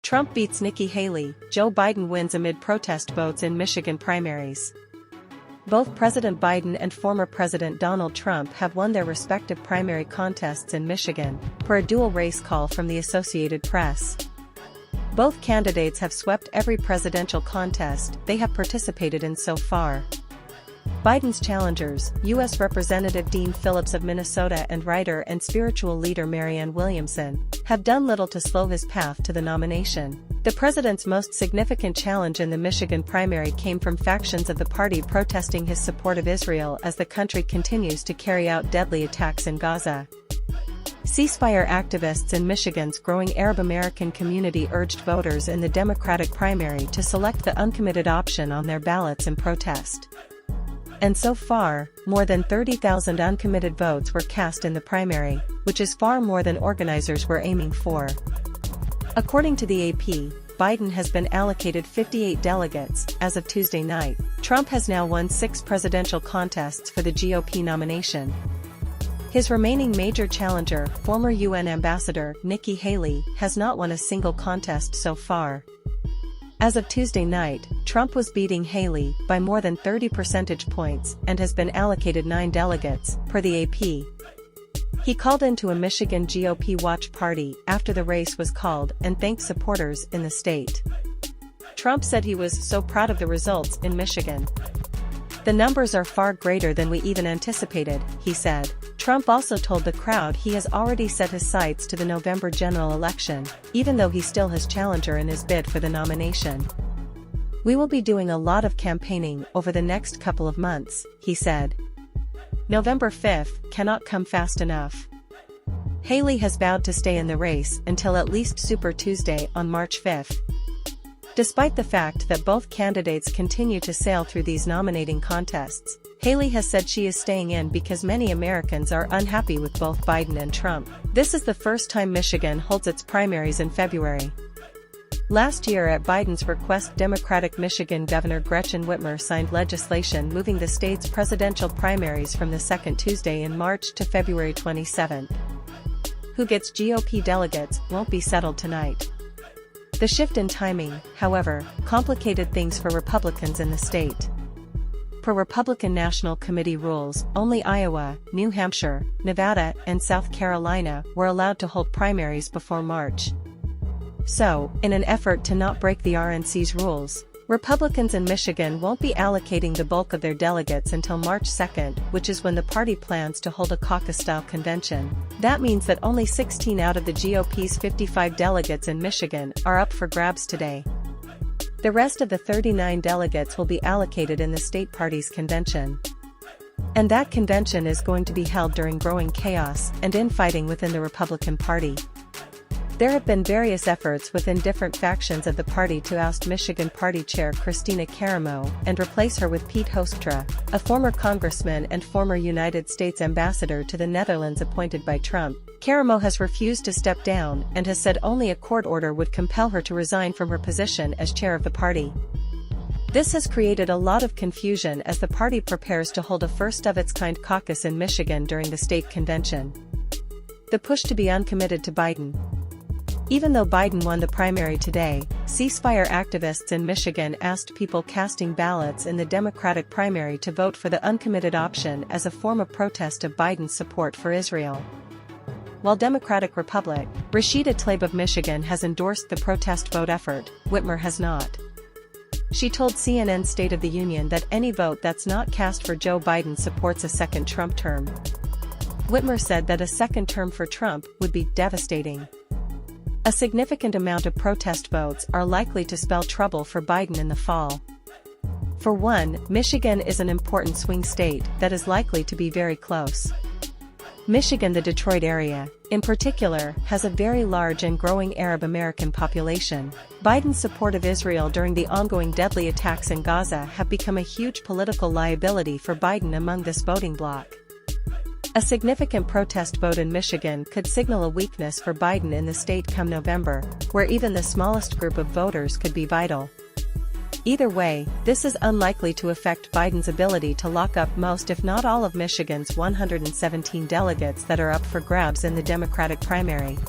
Trump beats Nikki Haley, Joe Biden wins amid protest votes in Michigan primaries. Both President Biden and former President Donald Trump have won their respective primary contests in Michigan, per a dual race call from the Associated Press. Both candidates have swept every presidential contest they have participated in so far. Biden's challengers, U.S. Representative Dean Phillips of Minnesota and writer and spiritual leader Marianne Williamson, have done little to slow his path to the nomination. The president's most significant challenge in the Michigan primary came from factions of the party protesting his support of Israel as the country continues to carry out deadly attacks in Gaza. Ceasefire activists in Michigan's growing Arab American community urged voters in the Democratic primary to select the uncommitted option on their ballots in protest. And so far, more than 30,000 uncommitted votes were cast in the primary, which is far more than organizers were aiming for. According to the AP, Biden has been allocated 58 delegates. As of Tuesday night, Trump has now won 6 presidential contests for the GOP nomination. His remaining major challenger, former UN Ambassador Nikki Haley, has not won a single contest so far. As of Tuesday night, Trump was beating Haley by more than 30 percentage points and has been allocated 9 delegates, per the AP. He called into a Michigan GOP watch party after the race was called and thanked supporters in the state. Trump said he was so proud of the results in Michigan. "The numbers are far greater than we even anticipated," he said. Trump also told the crowd he has already set his sights to the November general election, even though he still has challenger in his bid for the nomination. "We will be doing a lot of campaigning over the next couple of months," he said. November 5th cannot come fast enough. Haley has vowed to stay in the race until at least Super Tuesday on March 5th. Despite the fact that both candidates continue to sail through these nominating contests, Haley has said she is staying in because many Americans are unhappy with both Biden and Trump. This is the first time Michigan holds its primaries in February. Last year at Biden's request, Democratic Michigan Governor Gretchen Whitmer signed legislation moving the state's presidential primaries from the second Tuesday in March to February 27. Who gets GOP delegates won't be settled tonight. The shift in timing, however, complicated things for Republicans in the state. Per Republican National Committee rules, only Iowa, New Hampshire, Nevada, and South Carolina were allowed to hold primaries before March. So, in an effort to not break the RNC's rules, Republicans in Michigan won't be allocating the bulk of their delegates until March 2nd, which is when the party plans to hold a caucus-style convention. That means that only 16 out of the GOP's 55 delegates in Michigan are up for grabs today. The rest of the 39 delegates will be allocated in the state party's convention. And that convention is going to be held during growing chaos and infighting within the Republican Party. There have been various efforts within different factions of the party to oust Michigan Party Chair Christina Caramo and replace her with Pete Hoekstra, a former congressman and former United States ambassador to the Netherlands appointed by Trump. Caramo has refused to step down and has said only a court order would compel her to resign from her position as chair of the party. This has created a lot of confusion as the party prepares to hold a first-of-its-kind caucus in Michigan during the state convention. The push to be uncommitted to Biden. Even though Biden won the primary today, ceasefire activists in Michigan asked people casting ballots in the Democratic primary to vote for the uncommitted option as a form of protest of Biden's support for Israel. While Democratic Republican Rashida Tlaib of Michigan has endorsed the protest vote effort, Whitmer has not. She told CNN State of the Union that any vote that's not cast for Joe Biden supports a second Trump term. Whitmer said that a second term for Trump would be devastating. A significant amount of protest votes are likely to spell trouble for Biden in the fall. For one, Michigan is an important swing state that is likely to be very close. Michigan, the Detroit area, in particular, has a very large and growing Arab American population. Biden's support of Israel during the ongoing deadly attacks in Gaza have become a huge political liability for Biden among this voting bloc. A significant protest vote in Michigan could signal a weakness for Biden in the state come November, where even the smallest group of voters could be vital. Either way, this is unlikely to affect Biden's ability to lock up most if not all of Michigan's 117 delegates that are up for grabs in the Democratic primary.